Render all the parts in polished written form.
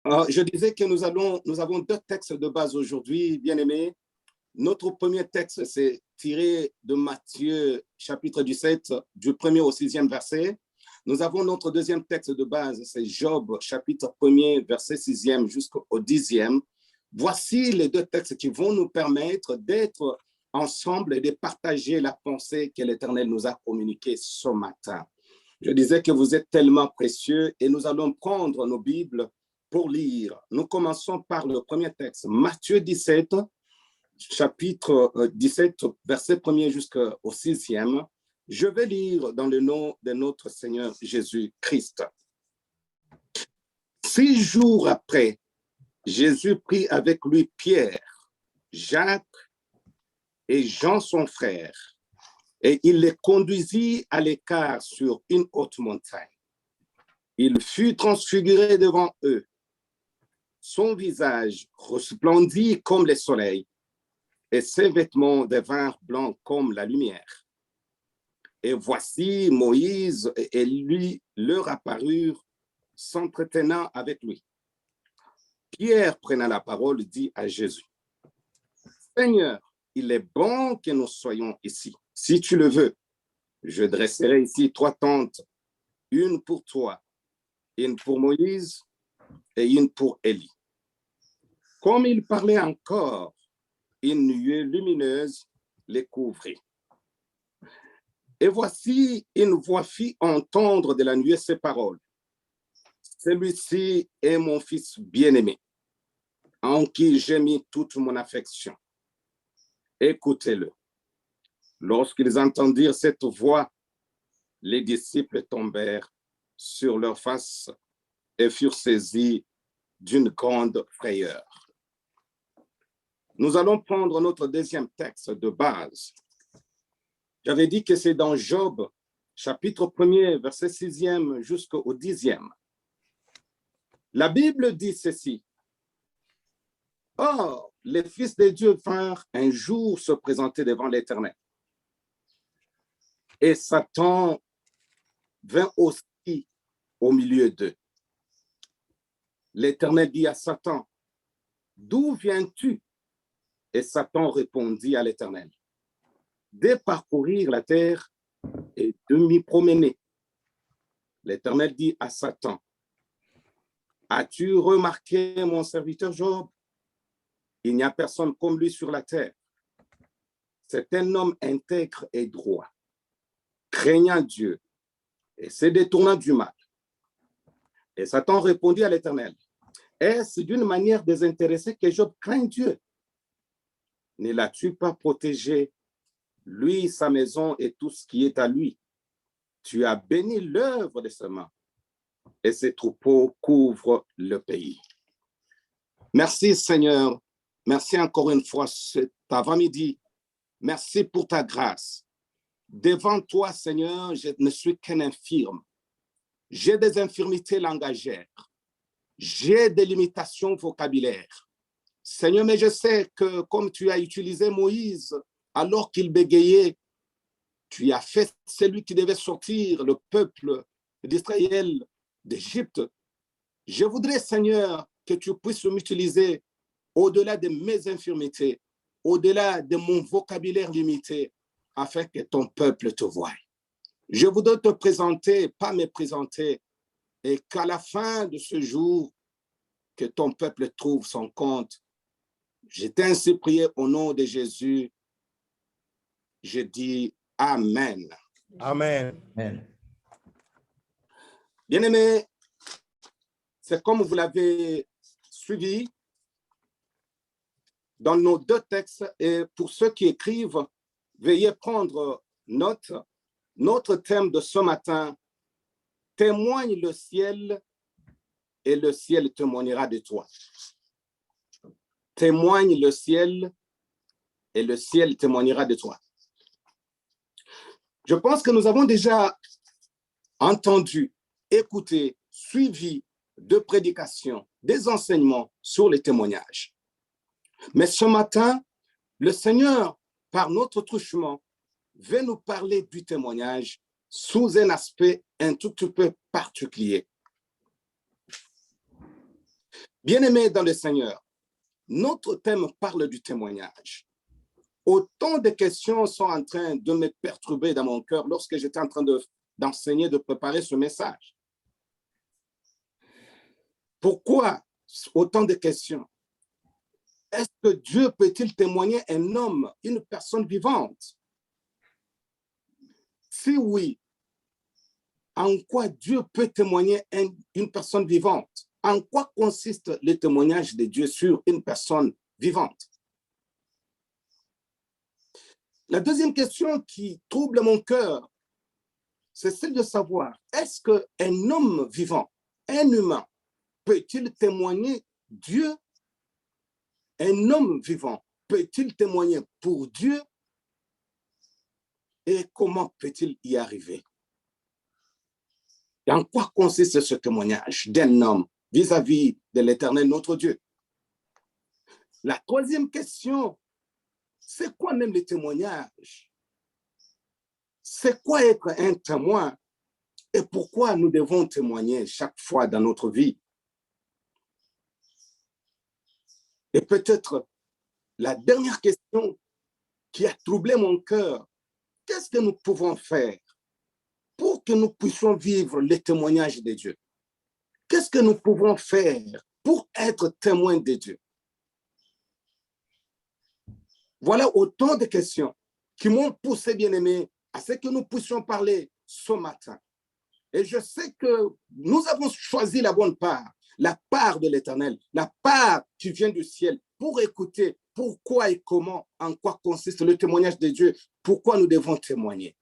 Je disais que nous avons deux textes de base aujourd'hui, bien-aimés. Notre premier texte, c'est tiré de Matthieu, chapitre 17, du 1er au 6e verset. Nous avons notre deuxième texte de base, c'est Job, chapitre 1er, verset 6e jusqu'au 10e. Voici les deux textes qui vont nous permettre d'être ensemble et de partager la pensée que l'Éternel nous a communiquée ce matin. Je disais que vous êtes tellement précieux et nous allons prendre nos Bibles pour lire. Nous commençons par le premier texte, Matthieu 17, chapitre 17, verset 1er jusqu'au 6e. Je vais lire dans le nom de notre Seigneur Jésus-Christ. 6 jours après, Jésus prit avec lui Pierre, Jacques et Jean son frère, et il les conduisit à l'écart sur une haute montagne. Il fut transfiguré devant eux. Son visage resplendit comme le soleil, et ses vêtements devinrent blancs comme la lumière. Et voici Moïse et lui leur apparurent, s'entretenant avec lui. Pierre, prenant la parole, dit à Jésus, « Seigneur, il est bon que nous soyons ici. Si tu le veux, je dresserai ici 3 tentes, une pour toi, une pour Moïse et une pour Élie. » Comme il parlait encore, une nuée lumineuse les couvrit. Et voici, une voix fit entendre de la nuée ces paroles. Celui-ci est mon fils bien-aimé, en qui j'ai mis toute mon affection. Écoutez-le. Lorsqu'ils entendirent cette voix, les disciples tombèrent sur leurs faces et furent saisis d'une grande frayeur. Nous allons prendre notre deuxième texte de base. J'avais dit que c'est dans Job, chapitre 1er, verset 6e jusqu'au 10e. La Bible dit ceci. « Or, les fils de Dieu vinrent un jour se présenter devant l'Éternel. Et Satan vint aussi au milieu d'eux. L'Éternel dit à Satan, « D'où viens-tu » Et Satan répondit à l'Éternel, « De parcourir la terre et de m'y promener. » L'Éternel dit à Satan, « As-tu remarqué mon serviteur Job? Il n'y a personne comme lui sur la terre. C'est un homme intègre et droit, craignant Dieu et se détournant du mal. » Et Satan répondit à l'Éternel, « Est-ce d'une manière désintéressée que Job craint Dieu? Ne l'as-tu pas protégé, lui, sa maison et tout ce qui est à lui? Tu as béni l'œuvre de ses mains, et ses troupeaux couvrent le pays. » Merci Seigneur, merci encore une fois cet avant-midi. Merci pour ta grâce. Devant toi, Seigneur, je ne suis qu'un infirme. J'ai des infirmités langagères. J'ai des limitations vocabulaires. Seigneur, mais je sais que comme tu as utilisé Moïse alors qu'il bégayait, tu as fait celui qui devait sortir le peuple d'Israël d'Égypte. Je voudrais, Seigneur, que tu puisses m'utiliser au-delà de mes infirmités, au-delà de mon vocabulaire limité, afin que ton peuple te voie. Je voudrais te présenter, pas me présenter, et qu'à la fin de ce jour, que ton peuple trouve son compte. Je t'ai ainsi prié au nom de Jésus. Je dis Amen. Amen. Amen. Bien-aimés, c'est comme vous l'avez suivi dans nos deux textes, et pour ceux qui écrivent, veuillez prendre note. Notre thème de ce matin, témoigne le ciel et le ciel témoignera de toi. Témoigne le ciel et le ciel témoignera de toi. Je pense que nous avons déjà entendu, écouté, suivi de prédications, des enseignements sur les témoignages. Mais ce matin, le Seigneur, par notre truchement, veut nous parler du témoignage sous un aspect un tout petit peu particulier. Bien-aimés dans le Seigneur, notre thème parle du témoignage. Autant de questions sont en train de me perturber dans mon cœur lorsque j'étais en train d'enseigner, de préparer ce message. Pourquoi autant de questions? Est-ce que Dieu peut-il témoigner un homme, une personne vivante? Si oui, en quoi Dieu peut témoigner une personne vivante? En quoi consiste le témoignage de Dieu sur une personne vivante? La deuxième question qui trouble mon cœur, c'est celle de savoir, est-ce qu'un homme vivant, un humain, peut-il témoigner Dieu? Un homme vivant peut-il témoigner pour Dieu? Et comment peut-il y arriver? Et en quoi consiste ce témoignage d'un homme vis-à-vis de l'Éternel, notre Dieu? La troisième question, c'est quoi même le témoignage? C'est quoi être un témoin? Et pourquoi nous devons témoigner chaque fois dans notre vie? Et peut-être la dernière question qui a troublé mon cœur, qu'est-ce que nous pouvons faire pour que nous puissions vivre le témoignage de Dieu? Qu'est-ce que nous pouvons faire pour être témoins de Dieu? Voilà autant de questions qui m'ont poussé, bien-aimé, à ce que nous puissions parler ce matin. Et je sais que nous avons choisi la bonne part, la part de l'Éternel, la part qui vient du ciel, pour écouter pourquoi et comment, en quoi consiste le témoignage de Dieu, pourquoi nous devons témoigner.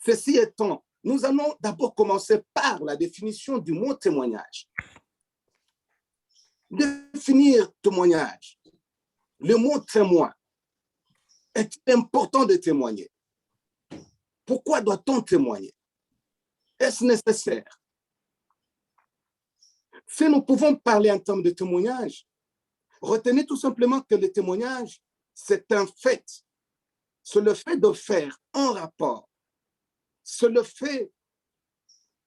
Ceci étant, nous allons d'abord commencer par la définition du mot témoignage. Définir témoignage. Le mot témoin est important de témoigner. Pourquoi doit-on témoigner? Est-ce nécessaire? Si nous pouvons parler en termes de témoignage, retenez tout simplement que le témoignage, c'est un fait. C'est le fait de faire un rapport. C'est le fait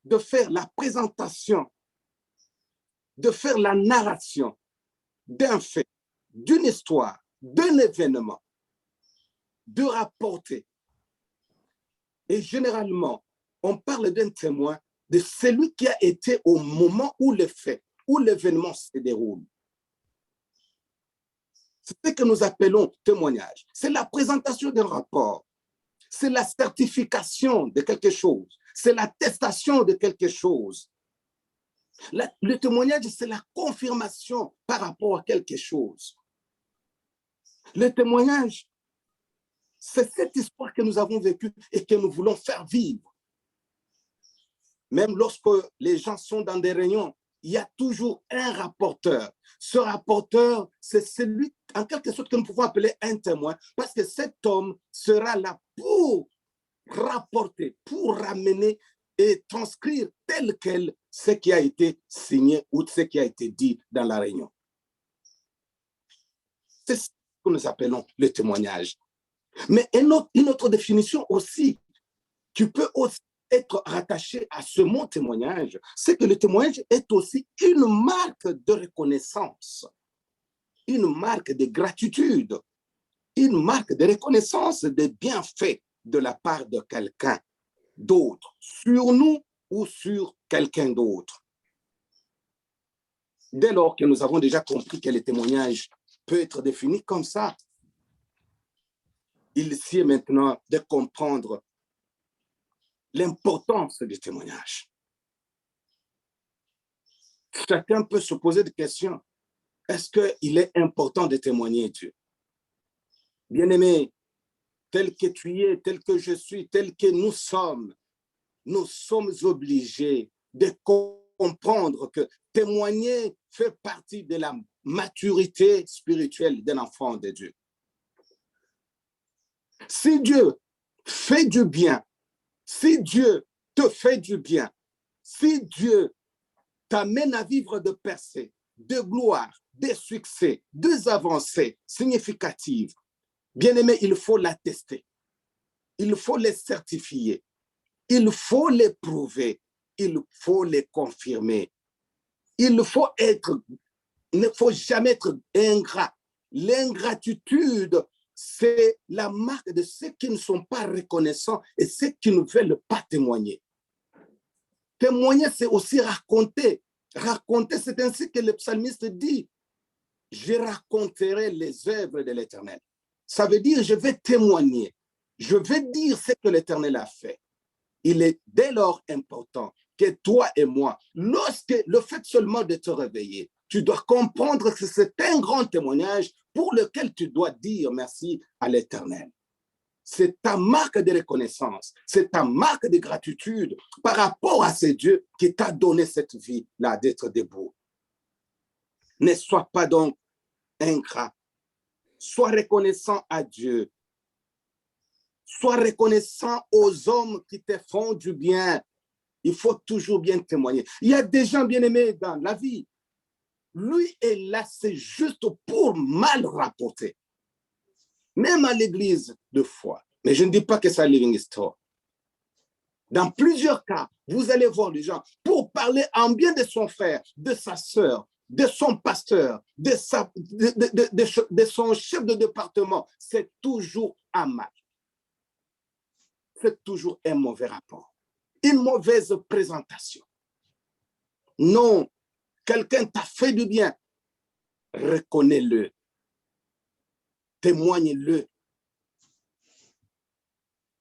de faire la présentation, de faire la narration d'un fait, d'une histoire, d'un événement, de rapporter. Et généralement, on parle d'un témoin de celui qui a été au moment où le fait, où l'événement se déroule. C'est ce que nous appelons témoignage. C'est la présentation d'un rapport. C'est la certification de quelque chose. C'est l'attestation de quelque chose. Le témoignage, c'est la confirmation par rapport à quelque chose. Le témoignage, c'est cette histoire que nous avons vécue et que nous voulons faire vivre. Même lorsque les gens sont dans des réunions, il y a toujours un rapporteur. Ce rapporteur, c'est celui, en quelque sorte, que nous pouvons appeler un témoin, parce que cet homme sera là pour rapporter, pour ramener et transcrire tel quel ce qui a été signé ou ce qui a été dit dans la réunion. C'est ce que nous appelons le témoignage. Mais une autre définition aussi, qui peut aussi être rattaché à ce mot témoignage, c'est que le témoignage est aussi une marque de reconnaissance, une marque de gratitude, une marque de reconnaissance des bienfaits de la part de quelqu'un d'autre, sur nous ou sur quelqu'un d'autre. Dès lors que nous avons déjà compris que le témoignage peut être défini comme ça, il est maintenant de comprendre l'importance du témoignage. Chacun peut se poser des questions. Est-ce qu'il est important de témoigner Dieu? Bien-aimé, tel que tu es, tel que je suis, tel que nous sommes obligés de comprendre que témoigner fait partie de la maturité spirituelle d'un enfant de Dieu. Si Dieu fait du bien, si Dieu te fait du bien, si Dieu t'amène à vivre de percées, de gloire, des succès, des avancées significatives, bien-aimé, il faut l'attester, il faut les certifier, il faut les prouver, il faut les confirmer. il ne faut jamais être ingrat. L'ingratitude, c'est la marque de ceux qui ne sont pas reconnaissants et ceux qui ne veulent pas témoigner. Témoigner, c'est aussi raconter. Raconter, c'est ainsi que le psalmiste dit, je raconterai les œuvres de l'Éternel. Ça veut dire, je vais témoigner. Je vais dire ce que l'Éternel a fait. Il est dès lors important que toi et moi, lorsque le fait seulement de te réveiller, tu dois comprendre que c'est un grand témoignage pour lequel tu dois dire merci à l'Éternel. C'est ta marque de reconnaissance, c'est ta marque de gratitude par rapport à ce Dieu qui t'a donné cette vie-là d'être debout. Ne sois pas donc ingrat, sois reconnaissant à Dieu, sois reconnaissant aux hommes qui te font du bien. Il faut toujours bien témoigner. Il y a des gens bien aimés dans la vie. Lui est là, c'est juste pour mal rapporter. Même à l'église de foi. Mais je ne dis pas que c'est un living story. Dans plusieurs cas, vous allez voir les gens pour parler en bien de son frère, de sa sœur, de son pasteur, de son chef de département. C'est toujours à mal. C'est toujours un mauvais rapport. Une mauvaise présentation. Non, quelqu'un t'a fait du bien. Reconnais-le. Témoigne-le.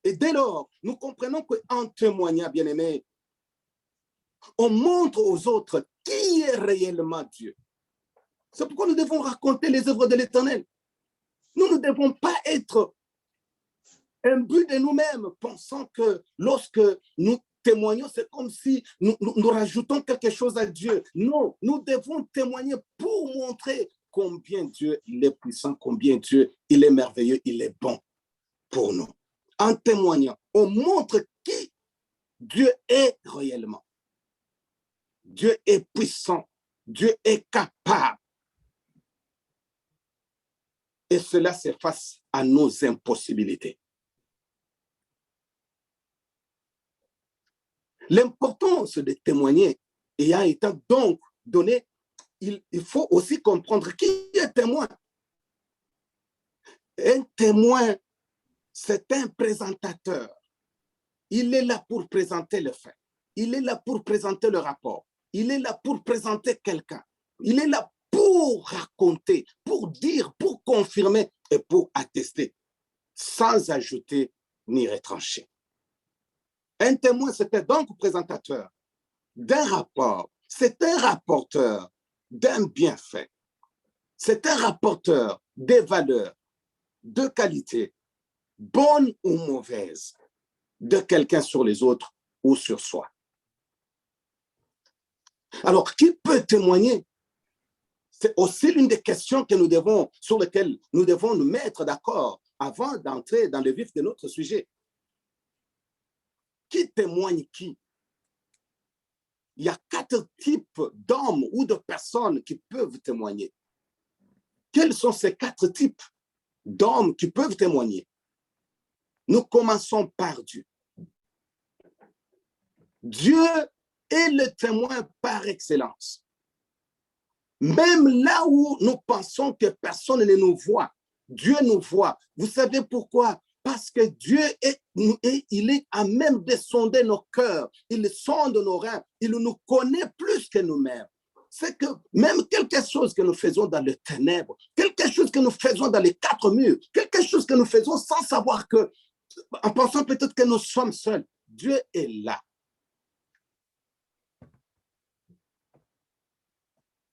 Et dès lors, nous comprenons qu'en témoignant, bien-aimé, on montre aux autres qui est réellement Dieu. C'est pourquoi nous devons raconter les œuvres de l'Éternel. Nous ne devons pas être un but de nous-mêmes, pensant que lorsque nous témoignons, c'est comme si nous rajoutons quelque chose à Dieu. Non, nous devons témoigner pour montrer combien Dieu il est puissant, combien Dieu il est merveilleux, il est bon pour nous. En témoignant, on montre qui Dieu est réellement. Dieu est puissant, Dieu est capable. Et cela, c'est face à nos impossibilités. L'importance de témoigner ayant été donc donnée, il faut aussi comprendre qui est témoin. Un témoin, c'est un présentateur. Il est là pour présenter le fait. Il est là pour présenter le rapport. Il est là pour présenter quelqu'un. Il est là pour raconter, pour dire, pour confirmer et pour attester, sans ajouter ni retrancher. Un témoin, c'était donc présentateur d'un rapport. C'est un rapporteur d'un bienfait. C'est un rapporteur des valeurs, de qualité, bonnes ou mauvaises, de quelqu'un sur les autres ou sur soi. Alors, qui peut témoigner? C'est aussi l'une des questions que sur lesquelles nous devons nous mettre d'accord avant d'entrer dans le vif de notre sujet. Qui témoigne qui? Il y a 4 types d'hommes ou de personnes qui peuvent témoigner. Quels sont ces 4 types d'hommes qui peuvent témoigner? Nous commençons par Dieu. Dieu est le témoin par excellence. Même là où nous pensons que personne ne nous voit, Dieu nous voit. Vous savez pourquoi? Parce que Dieu il est à même de sonder nos cœurs. Il sonde nos reins. Il nous connaît plus que nous-mêmes. C'est que même quelque chose que nous faisons dans les ténèbres, quelque chose que nous faisons dans les 4 murs, quelque chose que nous faisons sans savoir que, en pensant peut-être que nous sommes seuls, Dieu est là.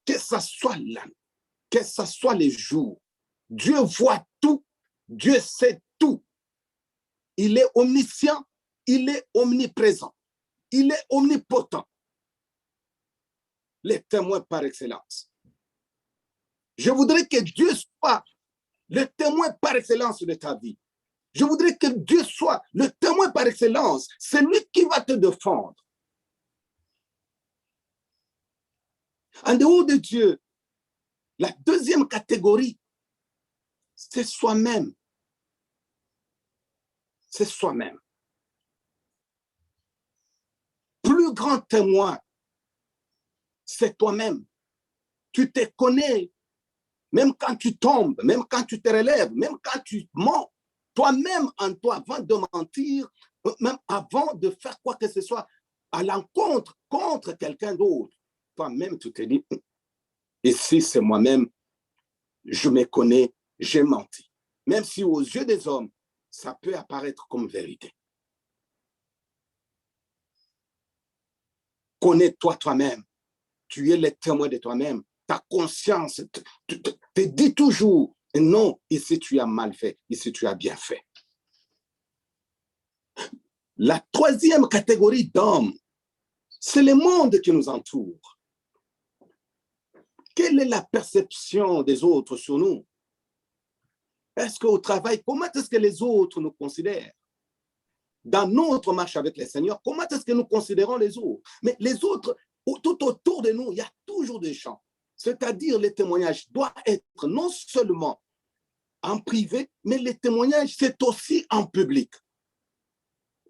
Que ça soit là, que ça soit les jours, Dieu voit tout, Dieu sait tout. Il est omniscient, il est omniprésent, il est omnipotent. Les témoins par excellence. Je voudrais que Dieu soit le témoin par excellence de ta vie. Je voudrais que Dieu soit le témoin par excellence, celui qui va te défendre. En dehors de Dieu, la deuxième catégorie, c'est soi-même. C'est soi-même. Plus grand témoin c'est toi-même. Tu te connais, même quand tu tombes, même quand tu te relèves, même quand tu mens, toi-même en toi, avant de mentir, même avant de faire quoi que ce soit à l'encontre, contre quelqu'un d'autre, toi-même, tu te dis, et si c'est moi-même, je me connais, j'ai menti. Même si aux yeux des hommes, ça peut apparaître comme vérité. Connais-toi toi-même. Tu es le témoin de toi-même. Ta conscience te dit toujours, non, ici tu as mal fait, ici tu as bien fait. La troisième catégorie d'hommes, c'est le monde qui nous entoure. Quelle est la perception des autres sur nous? Est-ce qu'au travail, comment est-ce que les autres nous considèrent? Dans notre marche avec le Seigneur, comment est-ce que nous considérons les autres? Mais les autres, tout autour de nous, il y a toujours des gens. C'est-à-dire, le témoignage doit être non seulement en privé, mais le témoignage, c'est aussi en public.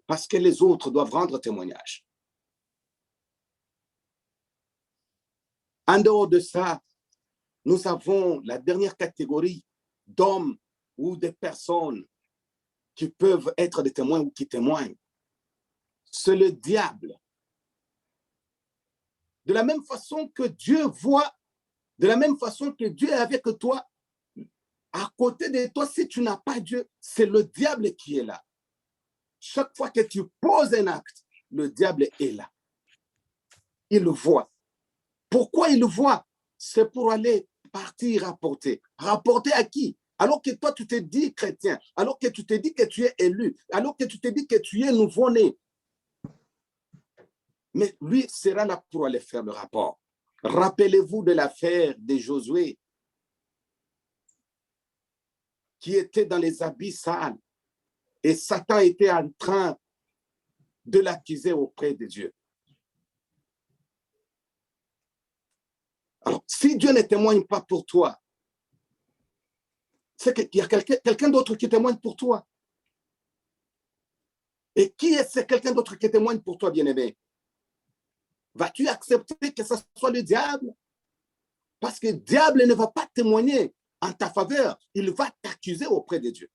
Parce que les autres doivent rendre témoignage. En dehors de ça, nous avons la dernière catégorie d'hommes ou de personnes qui peuvent être des témoins ou qui témoignent. C'est le diable. De la même façon que Dieu voit, de la même façon que Dieu est avec toi, à côté de toi, si tu n'as pas Dieu, c'est le diable qui est là. Chaque fois que tu poses un acte, le diable est là. Il le voit. Pourquoi il le voit? C'est pour aller partir rapporter. Rapporter à qui? Alors que toi, tu te dis chrétien, alors que tu te dis que tu es élu, alors que tu te dis que tu es nouveau-né. Mais lui sera là pour aller faire le rapport. Rappelez-vous de l'affaire de Josué, qui était dans les habits sales, et Satan était en train de l'accuser auprès de Dieu. Alors, si Dieu ne témoigne pas pour toi, c'est qu'il y a quelqu'un d'autre qui témoigne pour toi. Et qui est ce quelqu'un d'autre qui témoigne pour toi, bien-aimé? Vas-tu accepter que ce soit le diable? Parce que le diable ne va pas témoigner en ta faveur, il va t'accuser auprès de Dieu.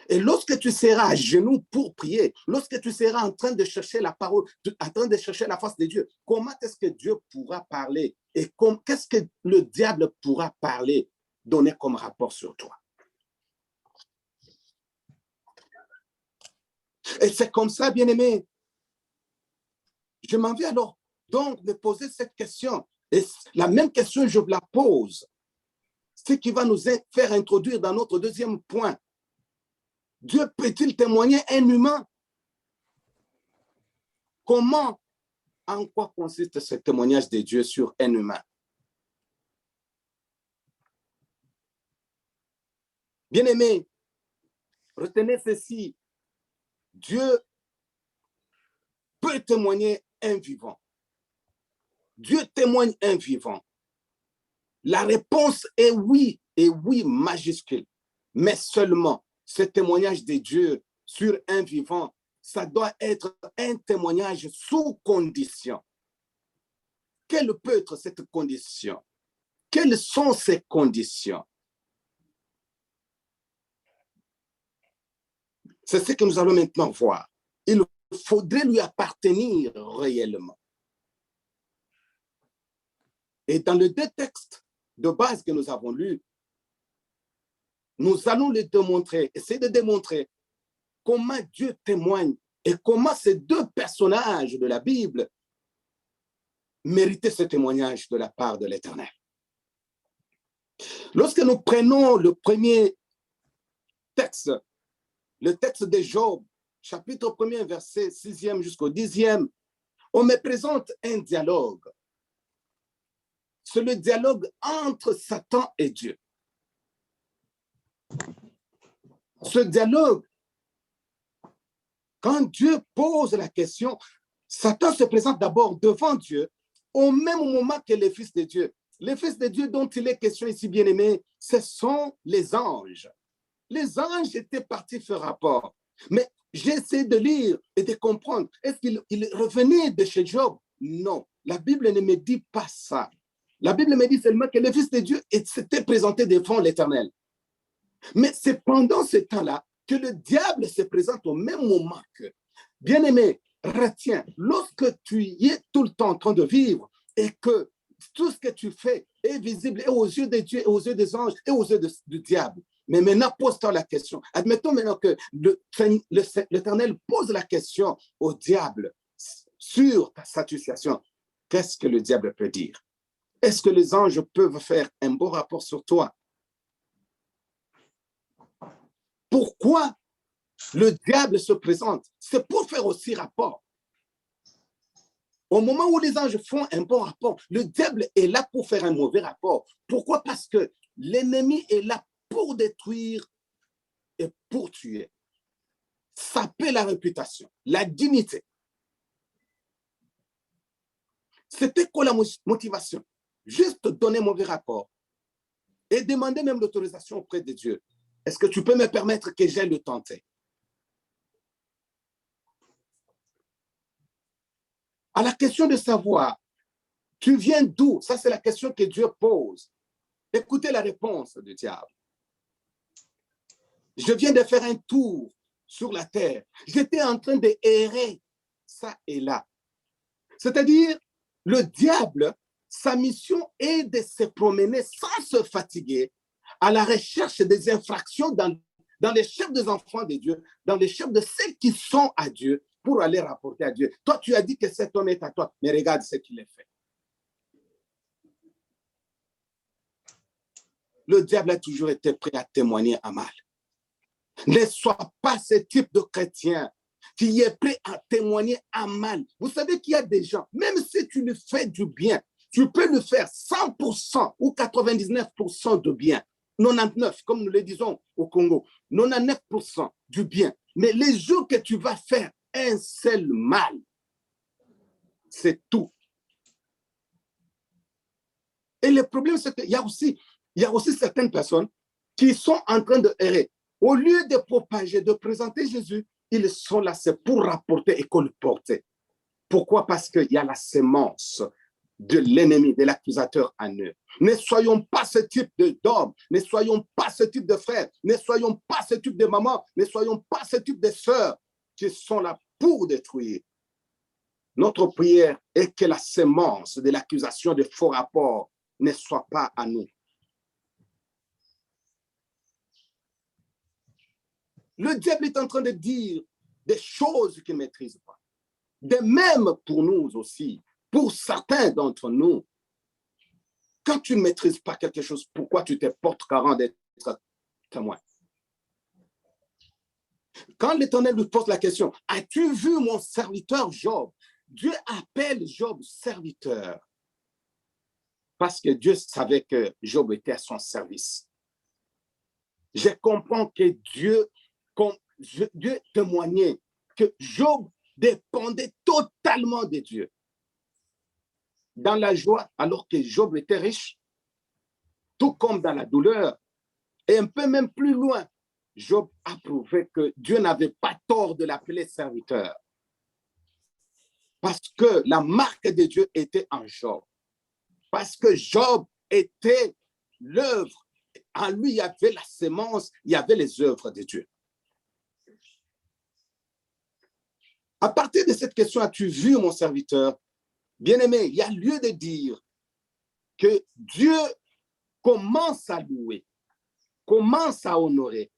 Et lorsque tu seras à genoux pour prier, lorsque tu seras en train de chercher la parole, en train de chercher la face de Dieu, comment est-ce que Dieu pourra parler? Et qu'est-ce que le diable pourra parler, donner comme rapport sur toi? Et c'est comme ça, bien-aimé. Je m'en vais alors donc me poser cette question. Et la même question, je la pose. Ce qui va nous faire introduire dans notre deuxième point. Dieu peut-il témoigner un humain? Comment, en quoi consiste ce témoignage de Dieu sur un humain? Bien-aimé, retenez ceci. Dieu peut témoigner un vivant. Dieu témoigne un vivant. La réponse est oui, et oui majuscule. Mais seulement ce témoignage de Dieu sur un vivant, ça doit être un témoignage sous condition. Quelle peut être cette condition? Quelles sont ces conditions? C'est ce que nous allons maintenant voir. Il faudrait lui appartenir réellement. Et dans les deux textes de base que nous avons lus, nous allons les démontrer, essayer de démontrer comment Dieu témoigne et comment ces deux personnages de la Bible méritaient ce témoignage de la part de l'Éternel. Lorsque nous prenons le premier texte, le texte de Job, chapitre 1er, verset 6e jusqu'au 10e, on me présente un dialogue. C'est le dialogue entre Satan et Dieu. Ce dialogue, quand Dieu pose la question, Satan se présente d'abord devant Dieu au même moment que les fils de Dieu. Les fils de Dieu dont il est question ici, bien-aimés, ce sont les anges. Les anges étaient partis faire rapport. Mais j'essaie de lire et de comprendre. Est-ce qu'il revenait de chez Job? Non. la Bible ne me dit pas ça. La Bible me dit seulement que le Fils de Dieu s'était présenté devant l'Éternel. Mais c'est pendant ce temps-là que le diable se présente au même moment que, bien-aimé, retiens, lorsque tu y es tout le temps en train de vivre et que tout ce que tu fais est visible et aux yeux de Dieu, et aux yeux des anges et aux yeux du diable. Mais maintenant, pose-toi la question. Admettons maintenant que l'Éternel pose la question au diable sur ta situation. Qu'est-ce que le diable peut dire? Est-ce que les anges peuvent faire un bon rapport sur toi? Pourquoi le diable se présente? C'est pour faire aussi rapport. Au moment où les anges font un bon rapport, le diable est là pour faire un mauvais rapport. Pourquoi? Parce que l'ennemi est là pour détruire et pour tuer. Saper la réputation, la dignité. C'était quoi la motivation? Juste donner mauvais rapport et demander même l'autorisation auprès de Dieu. Est-ce que tu peux me permettre que j'aille le tenter? À la question de savoir, tu viens d'où? Ça, c'est la question que Dieu pose. Écoutez la réponse du diable. Je viens de faire un tour sur la terre. J'étais en train de errer ça et là. C'est-à-dire, le diable, sa mission est de se promener sans se fatiguer à la recherche des infractions dans les chefs des enfants de Dieu, dans les chefs de ceux qui sont à Dieu, pour aller rapporter à Dieu. Toi, tu as dit que cet homme est à toi, mais regarde ce qu'il a fait. Le diable a toujours été prêt à témoigner à mal. Ne sois pas ce type de chrétien qui est prêt à témoigner à mal. Vous savez qu'il y a des gens, même si tu lui fais du bien, tu peux le faire 100% ou 99% de bien. 99, comme nous le disons au Congo, 99% du bien. Mais les jours que tu vas faire un seul mal, c'est tout. Et le problème, c'est qu'il y a aussi certaines personnes qui sont en train de errer. Au lieu de propager, de présenter Jésus, ils sont là, c'est pour rapporter et colporter. Pourquoi? Parce qu'il y a la sémence de l'ennemi, de l'accusateur en eux. Ne soyons pas ce type d'homme, ne soyons pas ce type de frère, ne soyons pas ce type de maman, ne soyons pas ce type de sœurs qui sont là pour détruire. Notre prière est que la sémence de l'accusation de faux rapports ne soit pas à nous. Le diable est en train de dire des choses qu'il ne maîtrise pas. De même pour nous aussi, pour certains d'entre nous. Quand tu ne maîtrises pas quelque chose, pourquoi tu te portes garant d'être témoin? Quand l'Éternel lui pose la question, as-tu vu mon serviteur Job? Dieu appelle Job serviteur parce que Dieu savait que Job était à son service. Je comprends que Dieu témoignait que Job dépendait totalement de Dieu. Dans la joie, alors que Job était riche, tout comme dans la douleur, et un peu même plus loin, Job a prouvé que Dieu n'avait pas tort de l'appeler serviteur. Parce que la marque de Dieu était en Job. Parce que Job était l'œuvre. En lui, il y avait la sémence, il y avait les œuvres de Dieu. À partir de cette question, as-tu vu mon serviteur? Bien-aimé, il y a lieu de dire que Dieu commence à louer, commence à honorer,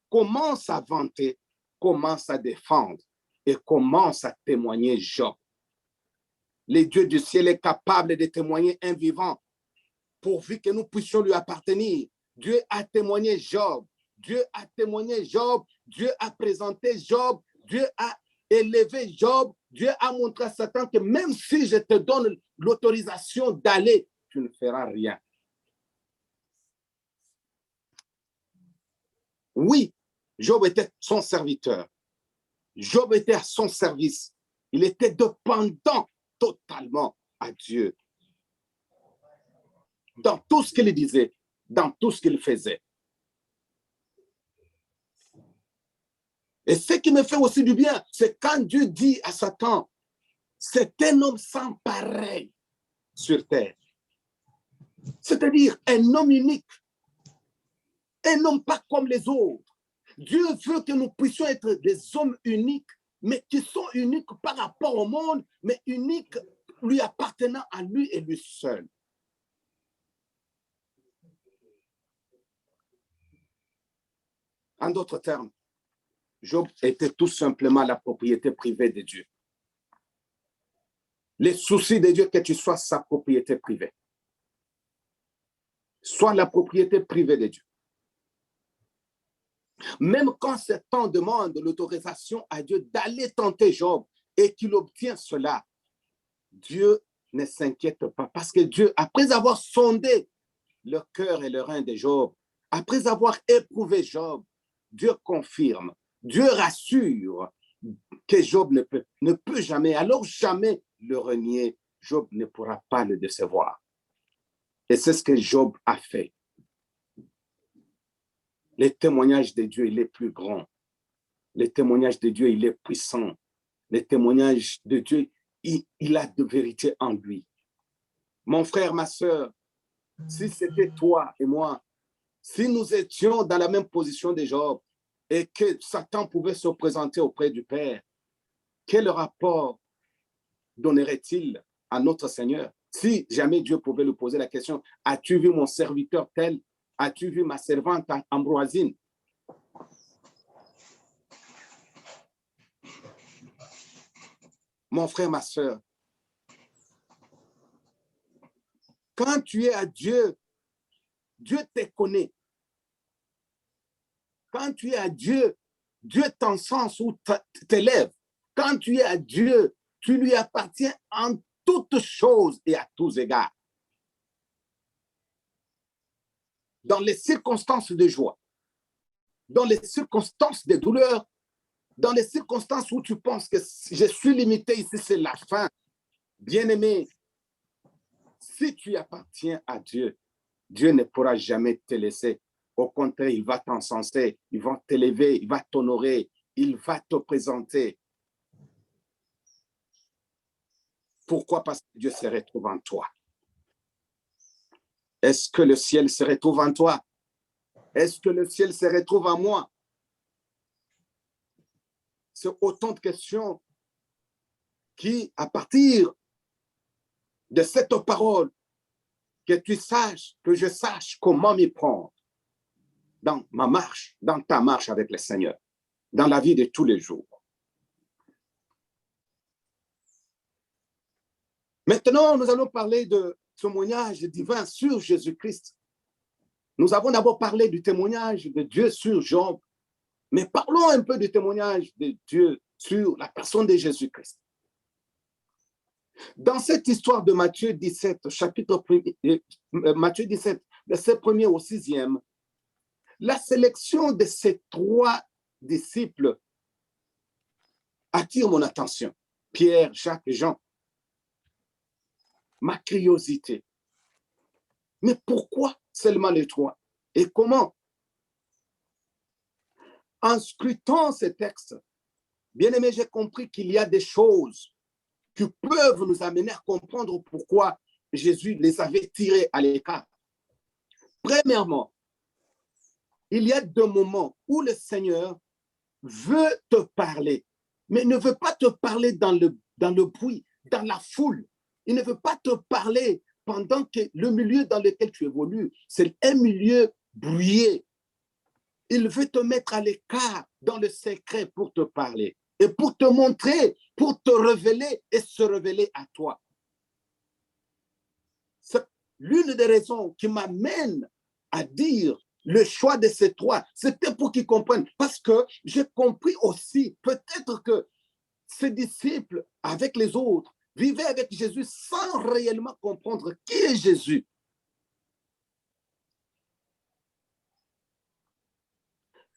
commence à vanter, commence à défendre et commence à témoigner Job. Le Dieu du ciel est capable de témoigner un vivant pourvu que nous puissions lui appartenir. Dieu a témoigné Job. Dieu a témoigné Job. Dieu a présenté Job. Dieu a élevé Job. Dieu a montré à Satan que même si je te donne l'autorisation d'aller, tu ne feras rien. Oui, Job était son serviteur. Job était à son service. Il était dépendant totalement à Dieu. Dans tout ce qu'il disait, dans tout ce qu'il faisait. Et ce qui me fait aussi du bien, c'est quand Dieu dit à Satan, c'est un homme sans pareil. sur terre. C'est-à-dire un homme unique, un homme pas comme les autres. Dieu veut que nous puissions être des hommes uniques, mais qui sont uniques par rapport au monde, mais uniques lui appartenant à lui et lui seul. En d'autres termes, Job était tout simplement la propriété privée de Dieu. Les soucis de Dieu, que tu sois sa propriété privée. Sois la propriété privée de Dieu. Même quand Satan demande l'autorisation à Dieu d'aller tenter Job et qu'il obtient cela, Dieu ne s'inquiète pas parce que Dieu, après avoir sondé le cœur et le rein de Job, après avoir éprouvé Job, Dieu confirme, Dieu rassure que Job ne peut jamais, alors jamais le renier. Job ne pourra pas le décevoir. Et c'est ce que Job a fait. Le témoignage de Dieu, il est plus grand. Le témoignage de Dieu, il est puissant. Le témoignage de Dieu, il a de vérité en lui. Mon frère, ma soeur, si c'était toi et moi, si nous étions dans la même position de Job et que Satan pouvait se présenter auprès du Père, quel rapport donnerait-il à notre Seigneur? Si jamais Dieu pouvait lui poser la question, as-tu vu mon serviteur tel? As-tu vu ma servante Ambroisine? Mon frère, ma soeur, quand tu es à Dieu, Dieu te connaît. Quand tu es à Dieu, Dieu t'encense ou t'élève. Quand tu es à Dieu, tu lui appartiens en toutes choses et à tous égards. Dans les circonstances de joie, dans les circonstances de douleur, dans les circonstances où tu penses que je suis limité ici, c'est la fin. Bien-aimé, si tu appartiens à Dieu, Dieu ne pourra jamais te laisser. Au contraire, il va t'encenser, il va t'élever, il va t'honorer, il va te présenter. Pourquoi? Parce que Dieu se retrouve en toi. Est-ce que le ciel se retrouve en toi? Est-ce que le ciel se retrouve en moi? C'est autant de questions qui, à partir de cette parole, que tu saches, que je sache comment m'y prendre dans ma marche, dans ta marche avec le Seigneur, dans la vie de tous les jours. Maintenant, nous allons parler de témoignage divin sur Jésus-Christ. Nous avons d'abord parlé du témoignage de Dieu sur Job, mais parlons un peu du témoignage de Dieu sur la personne de Jésus-Christ. Dans cette histoire de Matthieu 17, chapitre 1er, Matthieu 17, verset 1er au 6e, la sélection de ces trois disciples attire mon attention. Pierre, Jacques et Jean. Ma curiosité. Mais pourquoi seulement les trois? Et comment? En scrutant ces textes, bien aimé, j'ai compris qu'il y a des choses qui peuvent nous amener à comprendre pourquoi Jésus les avait tirés à l'écart. Premièrement, il y a deux moments où le Seigneur veut te parler, mais ne veut pas te parler dans le bruit, dans la foule. Il ne veut pas te parler pendant que le milieu dans lequel tu évolues, c'est un milieu bruyé. Il veut te mettre à l'écart dans le secret pour te parler et pour te montrer, pour te révéler et se révéler à toi. C'est l'une des raisons qui m'amène à dire le choix de ces trois, c'était pour qu'ils comprennent. Parce que j'ai compris aussi, peut-être que ces disciples, avec les autres, vivaient avec Jésus sans réellement comprendre qui est Jésus.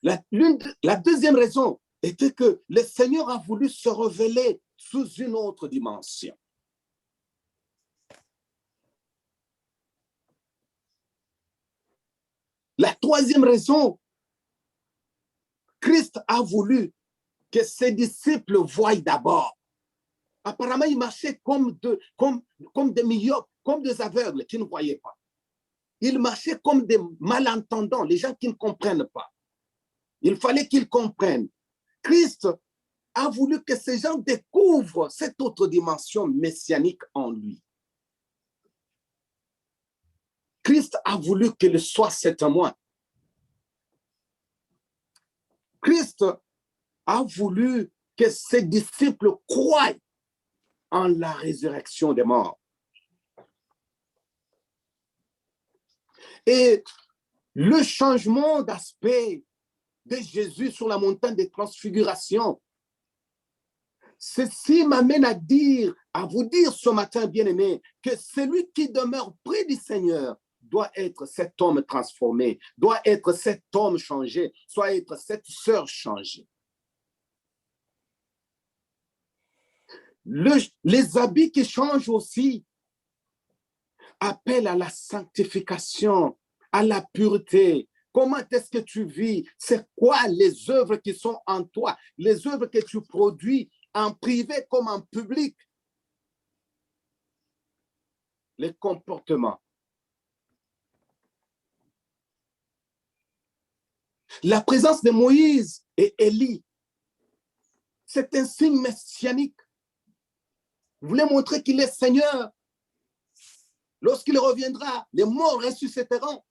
La deuxième raison était que le Seigneur a voulu se révéler sous une autre dimension. La troisième raison, Christ a voulu que ses disciples voient d'abord. Apparemment, ils marchaient comme des myopes. comme des aveugles qui ne voyaient pas. Ils marchaient comme des malentendants, les gens qui ne comprennent pas. Il fallait qu'ils comprennent. Christ a voulu que ces gens découvrent cette autre dimension messianique en lui. Christ a voulu qu'il soit ce témoin. Christ a voulu que ses disciples croient en la résurrection des morts. Et le changement d'aspect de Jésus sur la montagne de transfiguration, ceci m'amène à vous dire ce matin, bien-aimé, que celui qui demeure près du Seigneur doit être cet homme transformé, doit être cet homme changé, soit être cette sœur changée. Les habits qui changent aussi appellent à la sanctification, à la pureté. Comment est-ce que tu vis? C'est quoi les œuvres qui sont en toi? Les œuvres que tu produis en privé comme en public? Les comportements. La présence de Moïse et Élie, c'est un signe messianique. Vous voulez montrer qu'il est Seigneur. Lorsqu'il reviendra, les morts ressusciteront.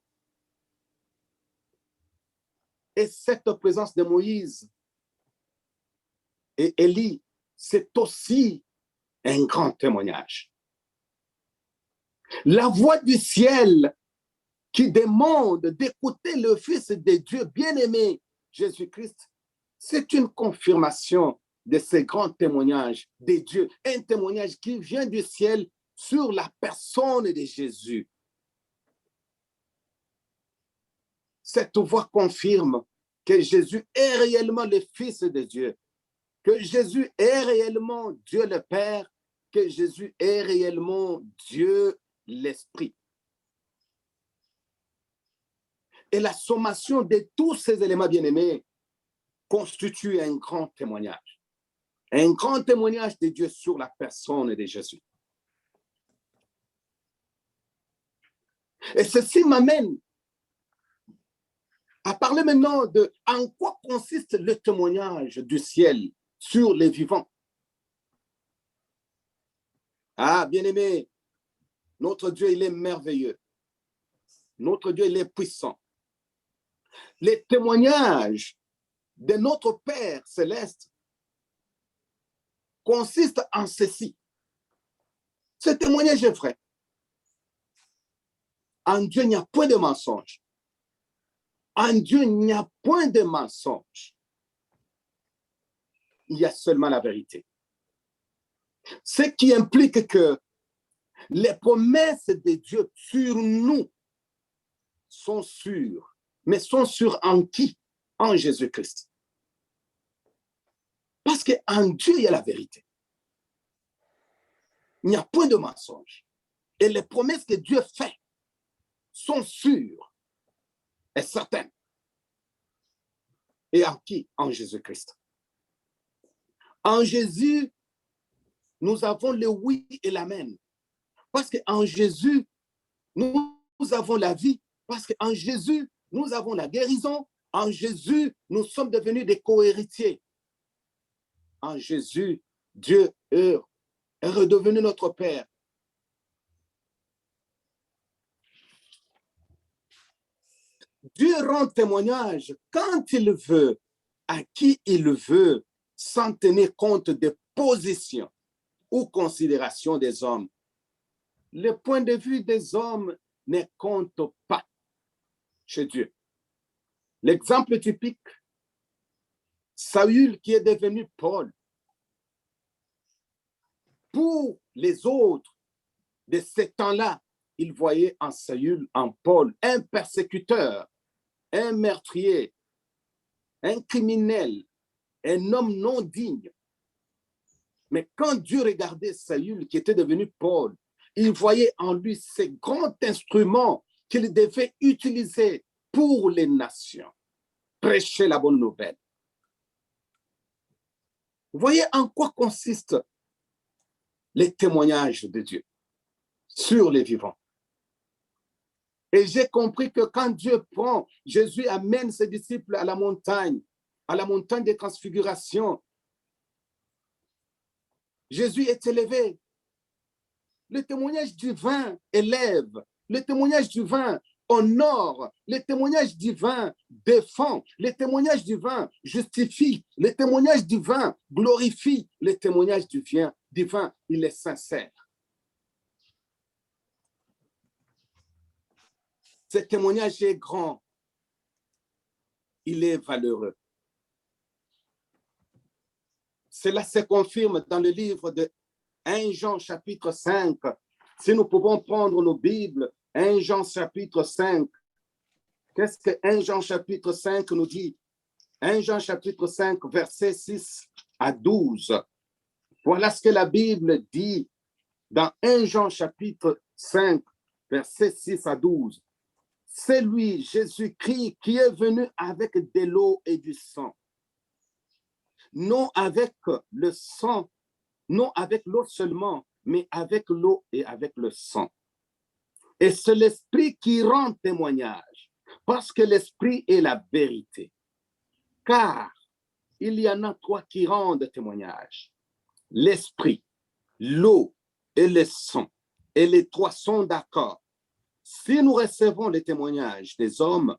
Et cette présence de Moïse et Élie, c'est aussi un grand témoignage. La voix du ciel qui demande d'écouter le Fils de Dieu bien-aimé, Jésus-Christ, c'est une confirmation de ce grand témoignage de Dieu, un témoignage qui vient du ciel sur la personne de Jésus. Cette voix confirme que Jésus est réellement le Fils de Dieu, que Jésus est réellement Dieu le Père, que Jésus est réellement Dieu l'Esprit. Et la sommation de tous ces éléments bien-aimés constitue un grand témoignage de Dieu sur la personne de Jésus. Et ceci m'amène à parler maintenant de en quoi consiste le témoignage du ciel sur les vivants. Ah, bien-aimé, notre Dieu, il est merveilleux. Notre Dieu, il est puissant. Les témoignages de notre Père céleste consistent en ceci. Ce témoignage est vrai. En Dieu, il n'y a point de mensonge. En Dieu, il n'y a point de mensonge. Il y a seulement la vérité. Ce qui implique que les promesses de Dieu sur nous sont sûres. Mais sont sûres en qui? En Jésus-Christ. Parce qu'en Dieu, il y a la vérité. Il n'y a point de mensonge. Et les promesses que Dieu fait sont sûres et certaines. Et en qui? En Jésus-Christ. En Jésus, nous avons le oui et l'amen. Parce qu'en Jésus, nous avons la vie. Parce qu'en Jésus, nous avons la guérison. En Jésus, nous sommes devenus des co-héritiers. En Jésus, Dieu est redevenu notre Père. Dieu rend témoignage quand il veut, à qui il veut, sans tenir compte des positions ou considérations des hommes. Le point de vue des hommes ne compte pas chez Dieu. L'exemple typique, Saül qui est devenu Paul. Pour les autres de ce temps-là, ils voyaient en Saül, en Paul, un persécuteur, un meurtrier, un criminel, un homme non digne. Mais quand Dieu regardait Saül, qui était devenu Paul, il voyait en lui ce grand instrument qu'il devait utiliser pour les nations, prêcher la bonne nouvelle. Vous voyez en quoi consiste les témoignages de Dieu. sur les vivants. Et j'ai compris que quand Dieu prend, Jésus amène ses disciples à la montagne des transfigurations. Jésus est élevé. Le témoignage divin élève. Le témoignage divin honore. Le témoignage divin défend. Le témoignage divin justifie. Le témoignage divin glorifie. Le témoignage divin, il est sincère. Ce témoignage est grand. Il est valeureux. Cela se confirme dans le livre de 1 Jean chapitre 5. Si nous pouvons prendre nos Bibles, 1 Jean chapitre 5. Qu'est-ce que 1 Jean chapitre 5 nous dit? 1 Jean chapitre 5, versets 6 à 12. Voilà ce que la Bible dit dans 1 Jean chapitre 5, versets 6 à 12. C'est lui, Jésus-Christ, qui est venu avec de l'eau et du sang. Non avec le sang, non avec l'eau seulement, mais avec l'eau et avec le sang. Et c'est l'Esprit qui rend témoignage, parce que l'Esprit est la vérité. Car il y en a trois qui rendent témoignage. L'Esprit, l'eau et le sang. Et les trois sont d'accord. Si nous recevons les témoignages des hommes,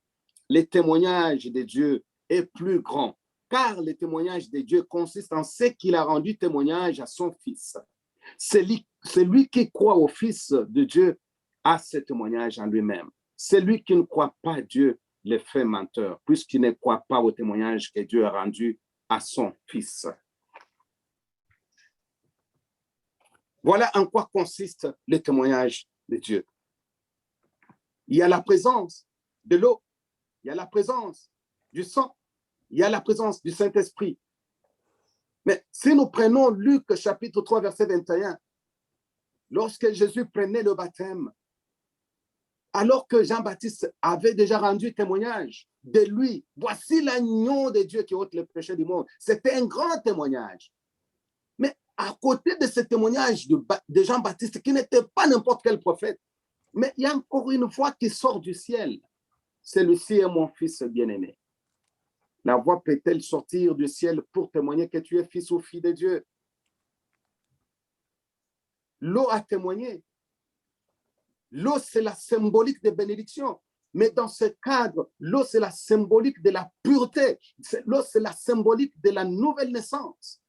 le témoignage de Dieu est plus grand. Car le témoignage de Dieu consiste en ce qu'il a rendu témoignage à son Fils. Celui qui croit au Fils de Dieu a ce témoignage en lui-même. Celui qui ne croit pas Dieu le fait menteur, puisqu'il ne croit pas au témoignage que Dieu a rendu à son Fils. Voilà en quoi consiste le témoignage de Dieu. Il y a la présence de l'eau, il y a la présence du sang, il y a la présence du Saint-Esprit. Mais si nous prenons Luc chapitre 3, verset 21, lorsque Jésus prenait le baptême, alors que Jean-Baptiste avait déjà rendu témoignage de lui, voici l'agneau de Dieu qui ôte le péché du monde. C'était un grand témoignage. Mais à côté de ce témoignage de Jean-Baptiste, qui n'était pas n'importe quel prophète, mais il y a encore une voix qui sort du ciel. Celui-ci est mon fils bien-aimé. La voix peut-elle sortir du ciel pour témoigner que tu es fils ou fille de Dieu? L'eau a témoigné. L'eau, c'est la symbolique de bénédiction. Mais dans ce cadre, l'eau, c'est la symbolique de la pureté. L'eau, c'est la symbolique de la nouvelle naissance.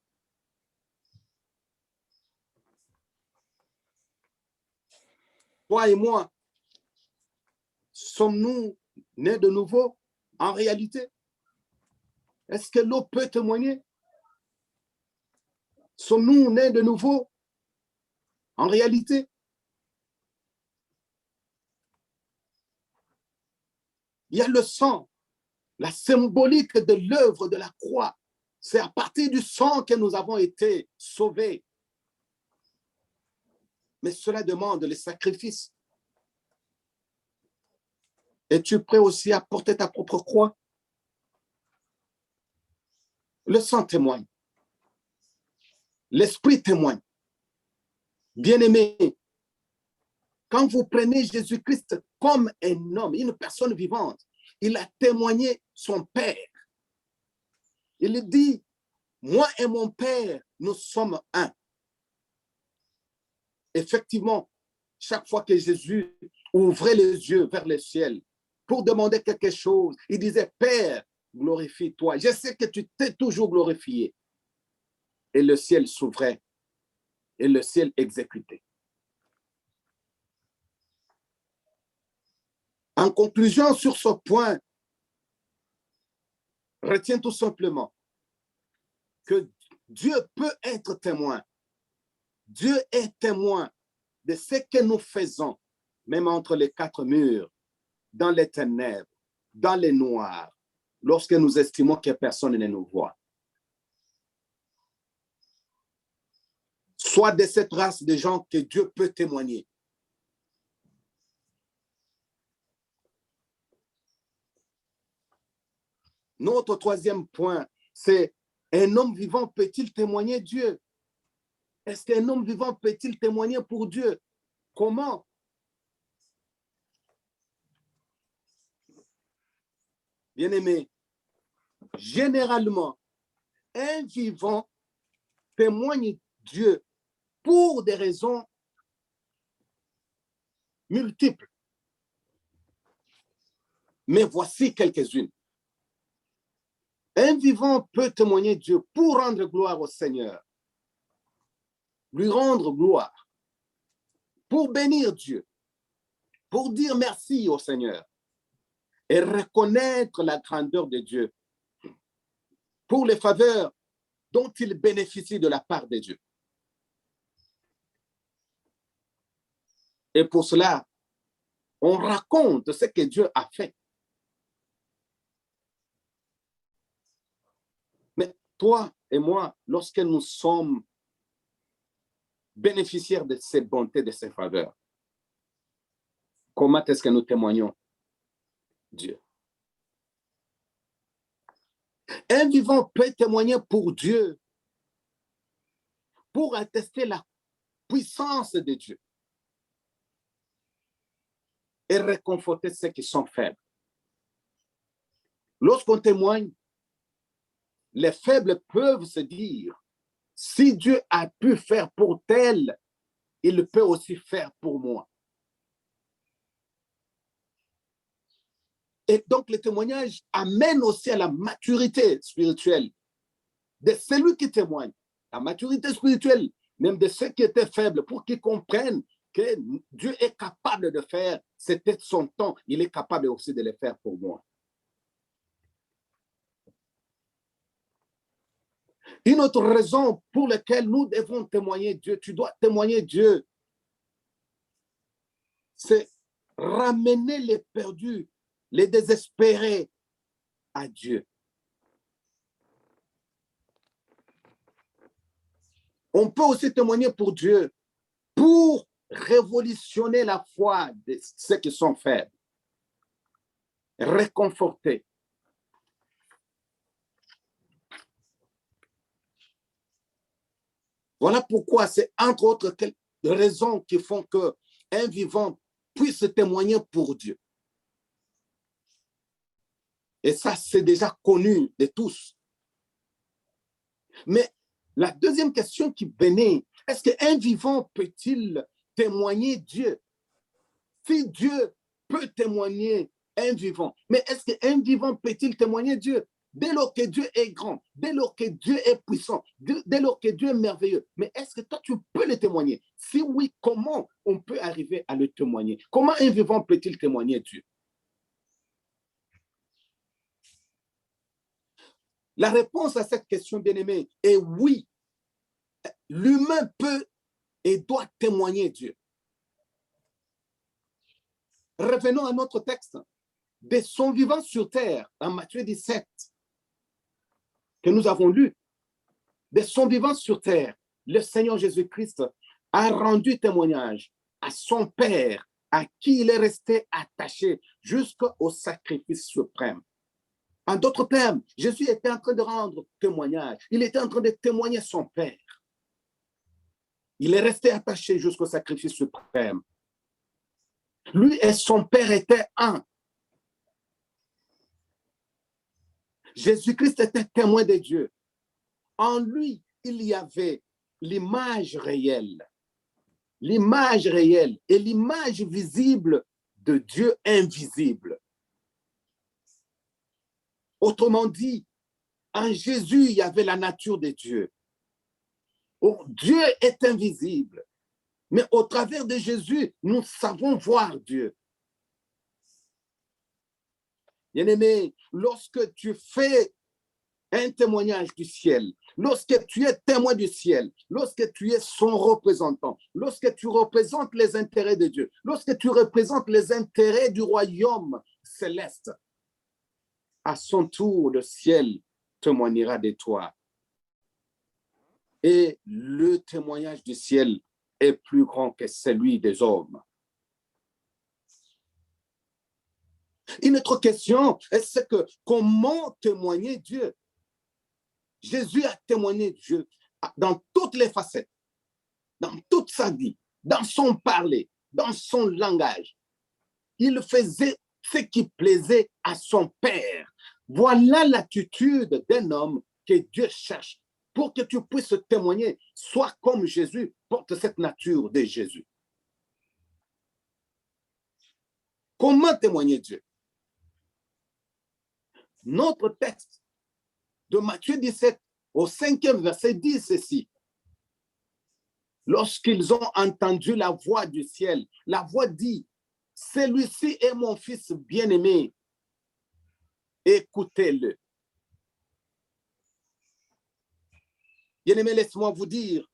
Toi et moi, sommes-nous nés de nouveau en réalité? Est-ce que l'eau peut témoigner? Sommes-nous nés de nouveau en réalité? Il y a le sang, la symbolique de l'œuvre de la croix. C'est à partir du sang que nous avons été sauvés. Mais cela demande le sacrifice. Es-tu prêt aussi à porter ta propre croix? Le sang témoigne. L'Esprit témoigne. Bien-aimé, quand vous prenez Jésus-Christ comme un homme, une personne vivante, il a témoigné son Père. Il dit, moi et mon Père, nous sommes un. Effectivement, chaque fois que Jésus ouvrait les yeux vers le ciel pour demander quelque chose, il disait, Père, glorifie-toi. Je sais que tu t'es toujours glorifié. Et le ciel s'ouvrait et le ciel exécutait. En conclusion sur ce point, retiens tout simplement que Dieu peut être témoin. Dieu est témoin de ce que nous faisons, même entre les quatre murs, dans les ténèbres, dans les noirs, lorsque nous estimons que personne ne nous voit. Soit de cette race de gens que Dieu peut témoigner. Notre troisième point, c'est un homme vivant peut-il témoigner Dieu? Est-ce qu'un homme vivant peut-il témoigner pour Dieu? Comment? Bien-aimé, généralement, un vivant témoigne Dieu pour des raisons multiples. Mais voici quelques-unes. Un vivant peut témoigner Dieu pour rendre gloire au Seigneur, lui rendre gloire, pour bénir Dieu, pour dire merci au Seigneur et reconnaître la grandeur de Dieu pour les faveurs dont il bénéficie de la part de Dieu. Et pour cela, on raconte ce que Dieu a fait. Mais toi et moi, lorsque nous sommes bénéficiaires de ces bontés, de ces faveurs, comment est-ce que nous témoignons Dieu? Un vivant peut témoigner pour Dieu, pour attester la puissance de Dieu et réconforter ceux qui sont faibles. Lorsqu'on témoigne, les faibles peuvent se dire, si Dieu a pu faire pour tel, il peut aussi faire pour moi. Et donc, le témoignage amène aussi à la maturité spirituelle de celui qui témoigne. La maturité spirituelle, même de ceux qui étaient faibles, pour qu'ils comprennent que Dieu est capable de faire, c'était son temps, il est capable aussi de le faire pour moi. Une autre raison pour laquelle nous devons témoigner Dieu, tu dois témoigner Dieu, c'est ramener les perdus, les désespérés à Dieu. On peut aussi témoigner pour Dieu, pour révolutionner la foi de ceux qui sont faibles, réconforter. Voilà pourquoi c'est entre autres quelques raisons qui font qu'un vivant puisse témoigner pour Dieu. Et ça, c'est déjà connu de tous. Mais la deuxième question qui venait, est-ce qu'un vivant peut-il témoigner Dieu? Si Dieu peut témoigner un vivant, mais est-ce qu'un vivant peut-il témoigner Dieu? Dès lors que Dieu est grand, dès lors que Dieu est puissant, dès lors que Dieu est merveilleux, mais est-ce que toi tu peux le témoigner? Si oui, comment on peut arriver à le témoigner? Comment un vivant peut-il témoigner Dieu? La réponse à cette question, bien-aimée, est oui. L'humain peut et doit témoigner Dieu. Revenons à notre texte. De son vivant sur terre, en Matthieu 17, que nous avons lu, de son vivant sur terre, le Seigneur Jésus-Christ a rendu témoignage à son Père, à qui il est resté attaché jusqu'au sacrifice suprême. En d'autres termes, Jésus était en train de rendre témoignage. Il était en train de témoigner son Père. Il est resté attaché jusqu'au sacrifice suprême. Lui et son Père étaient un. Jésus-Christ était témoin de Dieu. En lui, il y avait l'image réelle et l'image visible de Dieu invisible. Autrement dit, en Jésus, il y avait la nature de Dieu. Oh, Dieu est invisible, mais au travers de Jésus, nous savons voir Dieu. Bien-aimé, lorsque tu fais un témoignage du ciel, lorsque tu es témoin du ciel, lorsque tu es son représentant, lorsque tu représentes les intérêts de Dieu, lorsque tu représentes les intérêts du royaume céleste, à son tour, le ciel témoignera de toi. Et le témoignage du ciel est plus grand que celui des hommes. Une autre question, c'est que comment témoigner Dieu? Jésus a témoigné Dieu dans toutes les facettes, dans toute sa vie, dans son parler, dans son langage. Il faisait ce qui plaisait à son Père. Voilà l'attitude d'un homme que Dieu cherche pour que tu puisses témoigner. Sois comme Jésus, porte cette nature de Jésus. Comment témoigner Dieu? Notre texte de Matthieu 17, au 5e verset, dit ceci. Lorsqu'ils ont entendu la voix du ciel, la voix dit, celui-ci est mon fils bien-aimé, écoutez-le. Bien-aimé, laisse-moi vous dire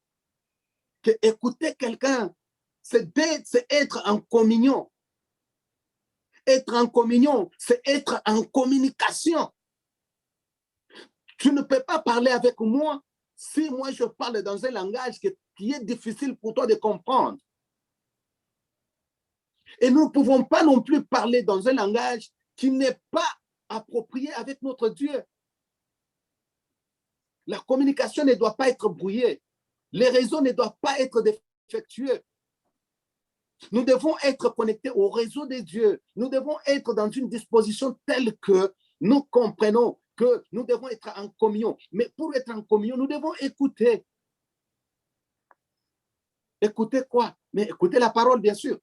que écouter quelqu'un, c'est être en communion. Être en communion, c'est être en communication. Tu ne peux pas parler avec moi si moi je parle dans un langage qui est difficile pour toi de comprendre. Et nous ne pouvons pas non plus parler dans un langage qui n'est pas approprié avec notre Dieu. La communication ne doit pas être brouillée. Les réseaux ne doivent pas être défectueux. Nous devons être connectés au réseau de Dieu. Nous devons être dans une disposition telle que nous comprenons que nous devons être en communion. Mais pour être en communion, nous devons écouter. Écouter quoi? Mais écouter la parole, bien sûr.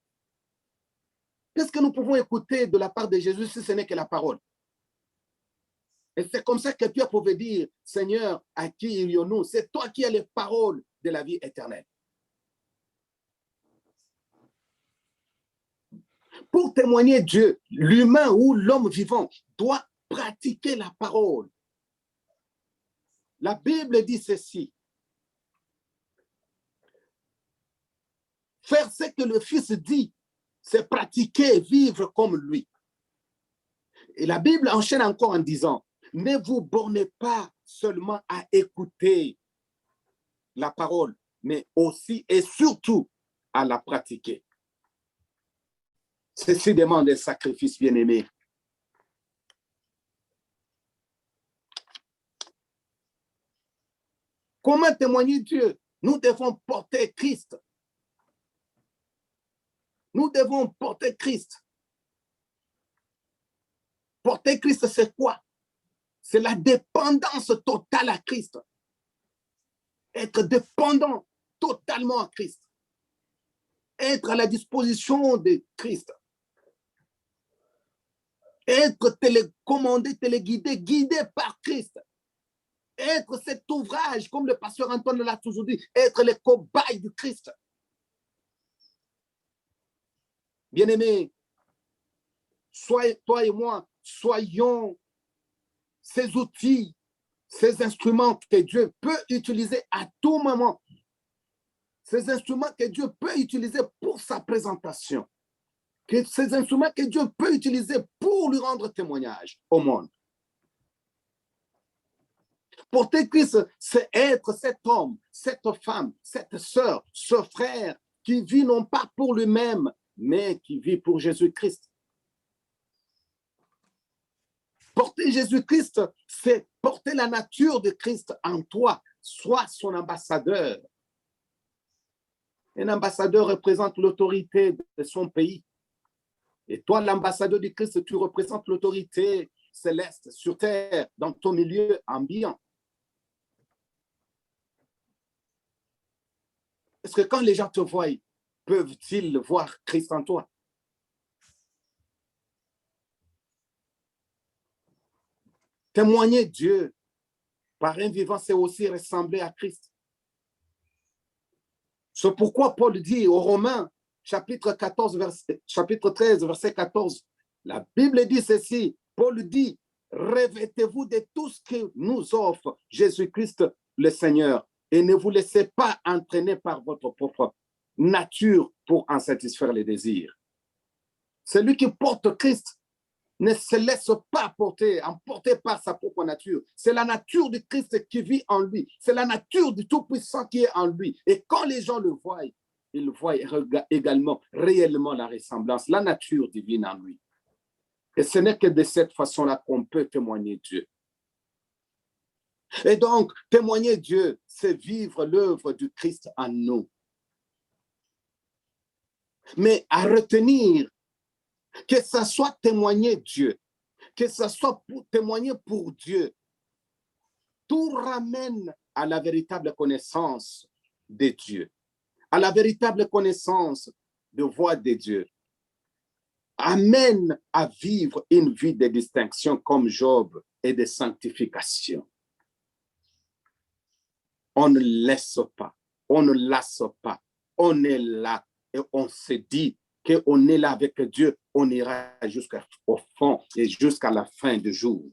Qu'est-ce que nous pouvons écouter de la part de Jésus si ce n'est que la parole? Et c'est comme ça que Pierre pouvait dire, Seigneur, à qui irions-nous? C'est toi qui as les paroles de la vie éternelle. Pour témoigner Dieu, l'humain ou l'homme vivant doit pratiquer la parole. La Bible dit ceci. Faire ce que le Fils dit, c'est pratiquer et vivre comme lui. Et la Bible enchaîne encore en disant, ne vous bornez pas seulement à écouter la parole, mais aussi et surtout à la pratiquer. Ceci demande un sacrifice, bien-aimé. Comment témoigner Dieu? Nous devons porter Christ. Nous devons porter Christ. Porter Christ, c'est quoi? C'est la dépendance totale à Christ. Être dépendant totalement à Christ. Être à la disposition de Christ. Être télécommandé, téléguidé, guidé par Christ. Être cet ouvrage, comme le pasteur Antoine l'a toujours dit, être les cobayes du Christ. Bien-aimés, toi et moi, soyons ces outils, ces instruments que Dieu peut utiliser à tout moment. Ces instruments que Dieu peut utiliser pour sa présentation. Ces instruments que Dieu peut utiliser pour lui rendre témoignage au monde. Porter Christ, c'est être cet homme, cette femme, cette sœur, ce frère qui vit non pas pour lui-même, mais qui vit pour Jésus-Christ. Porter Jésus-Christ, c'est porter la nature de Christ en toi. Sois son ambassadeur. Un ambassadeur représente l'autorité de son pays. Et toi, l'ambassadeur du Christ, tu représentes l'autorité céleste sur terre, dans ton milieu ambiant. Est-ce que quand les gens te voient, peuvent-ils voir Christ en toi? Témoigner Dieu par un vivant, c'est aussi ressembler à Christ. C'est pourquoi Paul dit aux Romains, chapitre 13, verset 14, la Bible dit ceci, Paul dit, revêtez-vous de tout ce que nous offre Jésus-Christ le Seigneur et ne vous laissez pas entraîner par votre propre nature pour en satisfaire les désirs. Celui qui porte Christ ne se laisse pas emporter par sa propre nature. C'est la nature du Christ qui vit en lui. C'est la nature du Tout-Puissant qui est en lui. Et quand les gens le voient, ils voient également réellement la ressemblance, la nature divine en lui. Et ce n'est que de cette façon-là qu'on peut témoigner Dieu. Et donc, témoigner Dieu, c'est vivre l'œuvre du Christ en nous. mais à retenir que ça soit témoigner Dieu, que ça soit pour témoigner pour Dieu. Tout ramène à la véritable connaissance de Dieu, à la véritable connaissance de voix de Dieu. Amène à vivre une vie de distinction comme Job et de sanctification. On ne laisse pas, on ne lasse pas, on est là et on se dit qu'on est là avec Dieu, on ira jusqu'au fond et jusqu'à la fin du jour.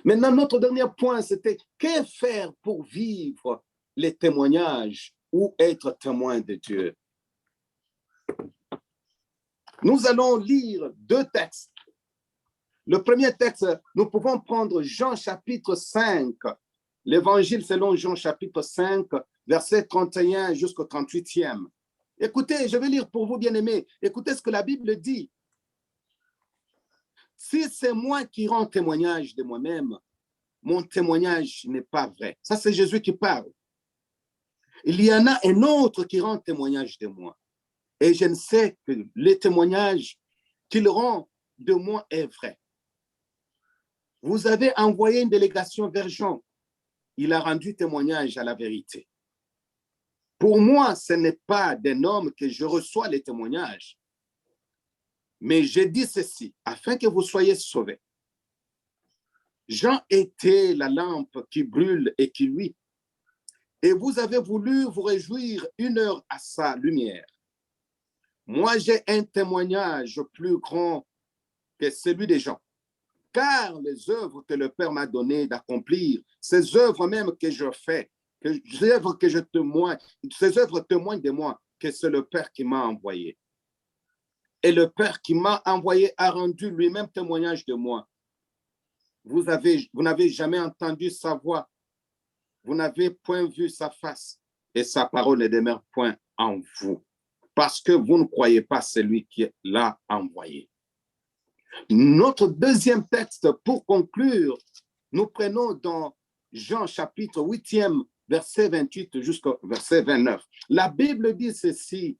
Maintenant, notre dernier point, c'était que faire pour vivre les témoignages ou être témoin de Dieu. Nous allons lire deux textes. Le premier texte, nous pouvons prendre Jean chapitre 5, l'évangile selon Jean chapitre 5, verset 31 jusqu'au 38e. Écoutez, je vais lire pour vous, bien-aimés. Écoutez ce que la Bible dit. Si c'est moi qui rends témoignage de moi-même, mon témoignage n'est pas vrai. Ça, c'est Jésus qui parle. Il y en a un autre qui rend témoignage de moi. Et je ne sais que le témoignage qu'il rend de moi est vrai. Vous avez envoyé une délégation vers Jean. Il a rendu témoignage à la vérité. Pour moi, ce n'est pas d'un homme que je reçois les témoignages. Mais je dis ceci, afin que vous soyez sauvés. Jean était la lampe qui brûle et qui luit. Et vous avez voulu vous réjouir une heure à sa lumière. Moi, j'ai un témoignage plus grand que celui des gens. Car les œuvres que le Père m'a donné d'accomplir, ces œuvres même que je fais, ces œuvres que je témoigne, ces œuvres témoignent de moi que c'est le Père qui m'a envoyé. Et le Père qui m'a envoyé a rendu lui-même témoignage de moi. Vous n'avez jamais entendu sa voix, vous n'avez point vu sa face, et sa parole ne demeure point en vous, parce que vous ne croyez pas celui qui l'a envoyé. Notre deuxième texte, pour conclure, nous prenons dans Jean chapitre 8e, verset 28 jusqu'au verset 29. La Bible dit ceci,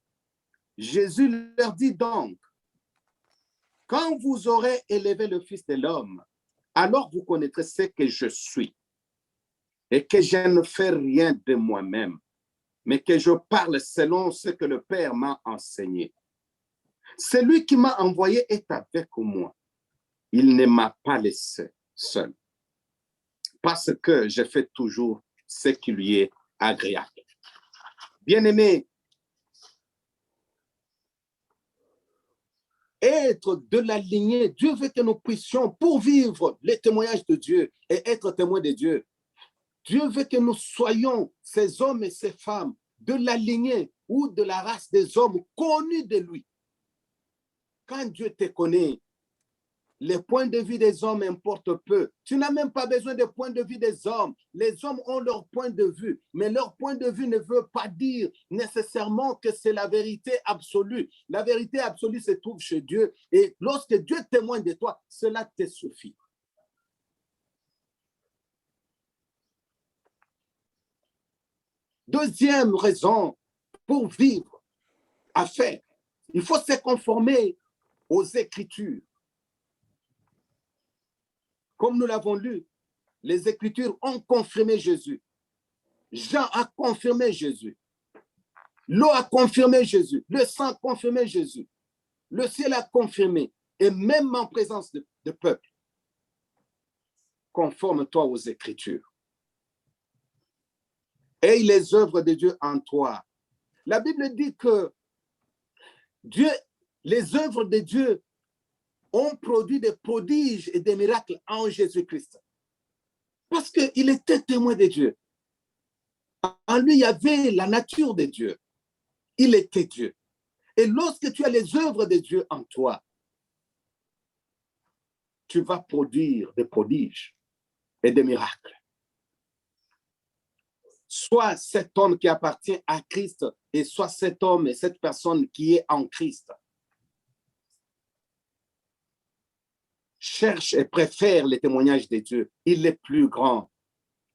Jésus leur dit donc, quand vous aurez élevé le Fils de l'homme, alors vous connaîtrez ce que je suis et que je ne fais rien de moi-même, mais que je parle selon ce que le Père m'a enseigné. Celui qui m'a envoyé est avec moi. Il ne m'a pas laissé seul, parce que je fais toujours ce qui lui est agréable. Bien-aimés, être de la lignée, Dieu veut que nous puissions, pour vivre les témoignages de Dieu et être témoins de Dieu, Dieu veut que nous soyons ces hommes et ces femmes de la lignée ou de la race des hommes connus de lui. Quand Dieu te connaît, les points de vue des hommes importent peu. Tu n'as même pas besoin des points de vue des hommes. Les hommes ont leur point de vue, mais leur point de vue ne veut pas dire nécessairement que c'est la vérité absolue. La vérité absolue se trouve chez Dieu. Et lorsque Dieu témoigne de toi, cela te suffit. Deuxième raison pour vivre, à faire, il faut se conformer aux Écritures. Comme nous l'avons lu, les Écritures ont confirmé Jésus. Jean a confirmé Jésus. L'eau a confirmé Jésus. Le sang a confirmé Jésus. Le ciel a confirmé. Et même en présence de peuple, conforme-toi aux Écritures. Et les œuvres de Dieu en toi. La Bible dit que Dieu, les œuvres de Dieu ont produit des prodiges et des miracles en Jésus-Christ. Parce qu'il était témoin de Dieu. En lui, il y avait la nature de Dieu. Il était Dieu. Et lorsque tu as les œuvres de Dieu en toi, tu vas produire des prodiges et des miracles. Soit cet homme qui appartient à Christ et soit cet homme et cette personne qui est en Christ. Cherche et préfère les témoignages de Dieu. Il est plus grand.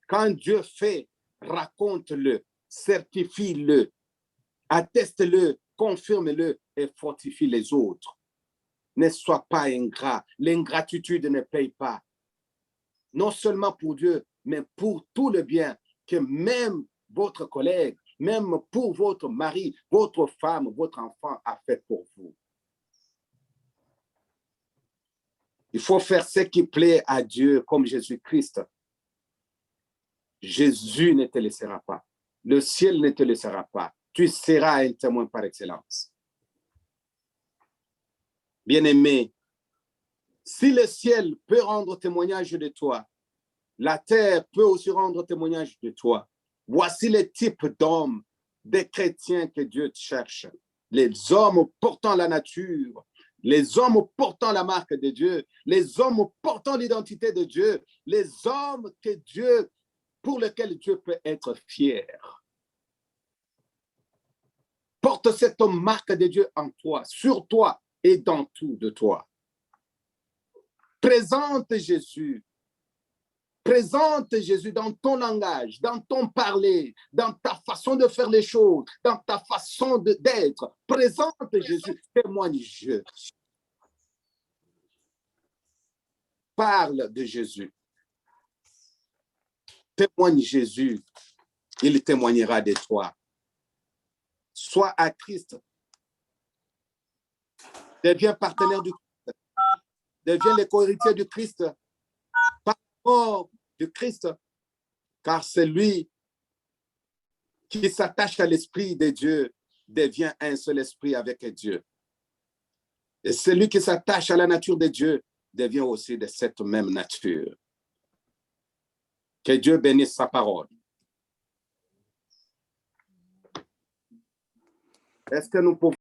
Quand Dieu fait, raconte-le. certifie-le, atteste-le, confirme-le et fortifie les autres. Ne sois pas ingrat. L'ingratitude ne paye pas. Non seulement pour Dieu, mais pour tout le bien que même votre collègue, même pour votre mari, votre femme, votre enfant a fait pour vous. Il faut faire ce qui plaît à Dieu comme Jésus-Christ. Jésus ne te laissera pas. Le ciel ne te laissera pas. Tu seras un témoin par excellence. Bien-aimé, si le ciel peut rendre témoignage de toi, la terre peut aussi rendre témoignage de toi. Voici le type d'hommes, des chrétiens que Dieu cherche. Les hommes portant la nature, les hommes portant la marque de Dieu, les hommes portant l'identité de Dieu, les hommes que Dieu, pour lesquels Dieu peut être fier. Porte cette marque de Dieu en toi, sur toi et dans tout de toi. Présente Jésus. Présente Jésus dans ton langage, dans ton parler, dans ta façon de faire les choses, dans ta façon d'être. Présente Jésus, témoigne Jésus. Parle de Jésus. Témoigne Jésus, il témoignera de toi. Sois à Christ. Deviens partenaire du Christ. Deviens le co-héritier du Christ. Par rapport du Christ, car c'est lui qui s'attache à l'Esprit de Dieu devient un seul esprit avec Dieu. Et celui qui s'attache à la nature de Dieu devient aussi de cette même nature. Que Dieu bénisse sa parole. Est-ce que nous pouvons